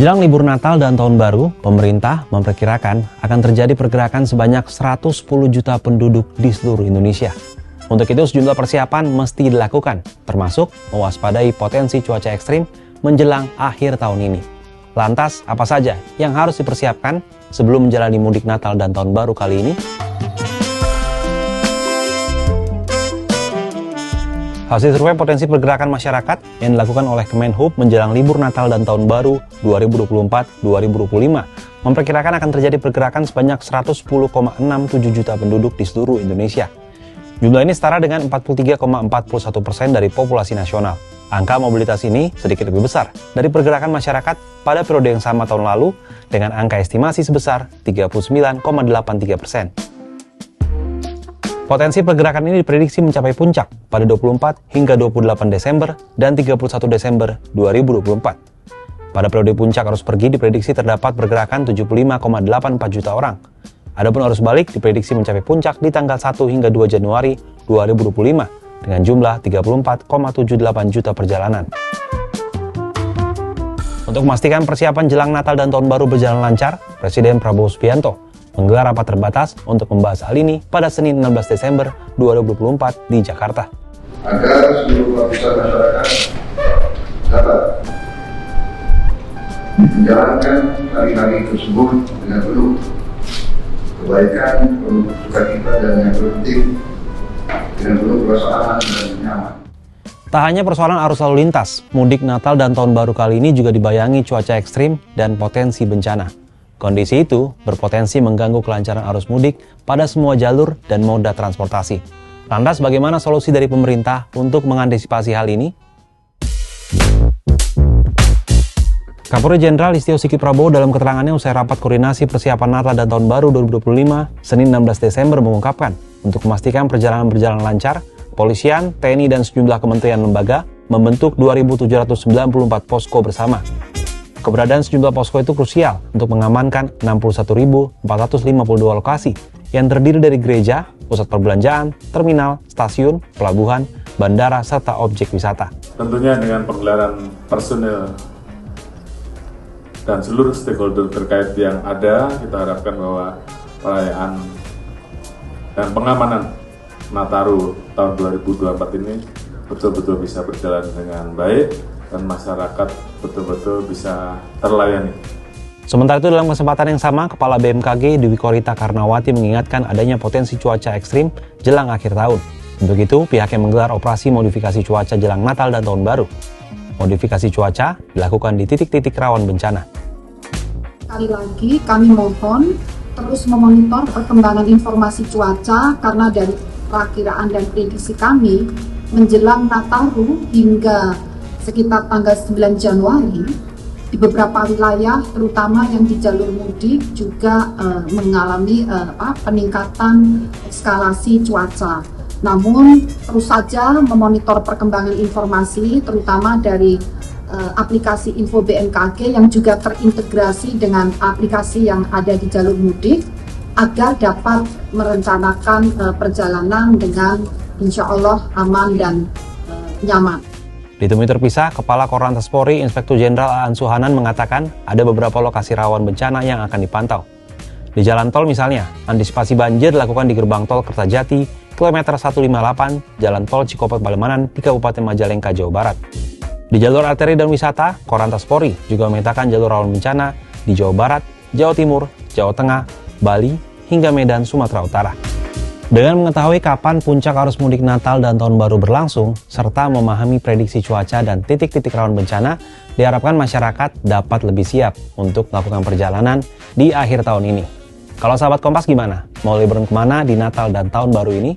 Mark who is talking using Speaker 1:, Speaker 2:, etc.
Speaker 1: Menjelang libur Natal dan Tahun Baru, pemerintah memperkirakan akan terjadi pergerakan sebanyak 110 juta penduduk di seluruh Indonesia. Untuk itu sejumlah persiapan mesti dilakukan, termasuk mewaspadai potensi cuaca ekstrim menjelang akhir tahun ini. Lantas, apa saja yang harus dipersiapkan sebelum menjalani mudik Natal dan Tahun Baru kali ini? Hasil survei potensi pergerakan masyarakat yang dilakukan oleh Kemenhub menjelang libur Natal dan Tahun Baru 2024-2025 memperkirakan akan terjadi pergerakan sebanyak 110,67 juta penduduk di seluruh Indonesia. Jumlah ini setara dengan 43,41% dari populasi nasional. Angka mobilitas ini sedikit lebih besar dari pergerakan masyarakat pada periode yang sama tahun lalu dengan angka estimasi sebesar 39,83%. Potensi pergerakan ini diprediksi mencapai puncak pada 24 hingga 28 Desember dan 31 Desember 2024. Pada periode puncak arus pergi diprediksi terdapat pergerakan 75,84 juta orang. Adapun arus balik diprediksi mencapai puncak di tanggal 1 hingga 2 Januari 2025 dengan jumlah 34,78 juta perjalanan. Untuk memastikan persiapan jelang Natal dan Tahun Baru berjalan lancar, Presiden Prabowo Subianto menggelar rapat terbatas untuk membahas hal ini pada Senin 16 Desember 2024 di Jakarta.
Speaker 2: Agar seluruh lapisan masyarakat dapat menjalankan hari-hari tersebut dengan penuh kebaikan, penuh sukacita, dan yang penting dengan penuh perasaan dan nyaman.
Speaker 1: Tak hanya persoalan arus lalu lintas, mudik Natal dan Tahun Baru kali ini juga dibayangi cuaca ekstrim dan potensi bencana. Kondisi itu berpotensi mengganggu kelancaran arus mudik pada semua jalur dan moda transportasi. Lantas bagaimana solusi dari pemerintah untuk mengantisipasi hal ini? Kapolri Jenderal Listio Sigit Prabowo dalam keterangannya usai rapat koordinasi persiapan Natal dan Tahun Baru 2025 Senin 16 Desember mengungkapkan untuk memastikan perjalanan berjalan lancar, Kepolisian, TNI, dan sejumlah kementerian lembaga membentuk 2.794 posko bersama. Keberadaan sejumlah posko itu krusial untuk mengamankan 61.452 lokasi yang terdiri dari gereja, pusat perbelanjaan, terminal, stasiun, pelabuhan, bandara, serta objek wisata.
Speaker 3: Tentunya dengan penggelaran personel dan seluruh stakeholder terkait yang ada, kita harapkan bahwa perayaan dan pengamanan Nataru tahun 2024 ini betul-betul bisa berjalan dengan baik dan masyarakat betul-betul bisa terlayani.
Speaker 1: Sementara itu dalam kesempatan yang sama, Kepala BMKG Dwi Korita Karnawati mengingatkan adanya potensi cuaca ekstrim jelang akhir tahun. Untuk itu, pihaknya menggelar operasi modifikasi cuaca jelang Natal dan Tahun Baru. Modifikasi cuaca dilakukan di titik-titik rawan bencana.
Speaker 4: Sekali lagi kami mohon terus memonitor perkembangan informasi cuaca karena dari perakiraan dan prediksi kami menjelang Nataru hingga sekitar tanggal 9 Januari di beberapa wilayah terutama yang di jalur mudik juga mengalami peningkatan eskalasi cuaca. Namun terus saja memonitor perkembangan informasi terutama dari aplikasi Info BMKG yang juga terintegrasi dengan aplikasi yang ada di jalur mudik agar dapat merencanakan perjalanan dengan insya Allah aman dan nyaman.
Speaker 1: Ditemui terpisah, Kepala Korlantas Polri Inspektur Jenderal Aan Suhanan mengatakan ada beberapa lokasi rawan bencana yang akan dipantau. Di jalan tol misalnya, antisipasi banjir dilakukan di gerbang tol Kertajati, kilometer 158, jalan tol Cikopo Palimanan di Kabupaten Majalengka, Jawa Barat. Di jalur arteri dan wisata, Korlantas Polri juga memetakan jalur rawan bencana di Jawa Barat, Jawa Timur, Jawa Tengah, Bali, hingga Medan, Sumatera Utara. Dengan mengetahui kapan puncak arus mudik Natal dan Tahun Baru berlangsung, serta memahami prediksi cuaca dan titik-titik rawan bencana, diharapkan masyarakat dapat lebih siap untuk melakukan perjalanan di akhir tahun ini. Kalau sahabat Kompas gimana? Mau liburan kemana di Natal dan Tahun Baru ini?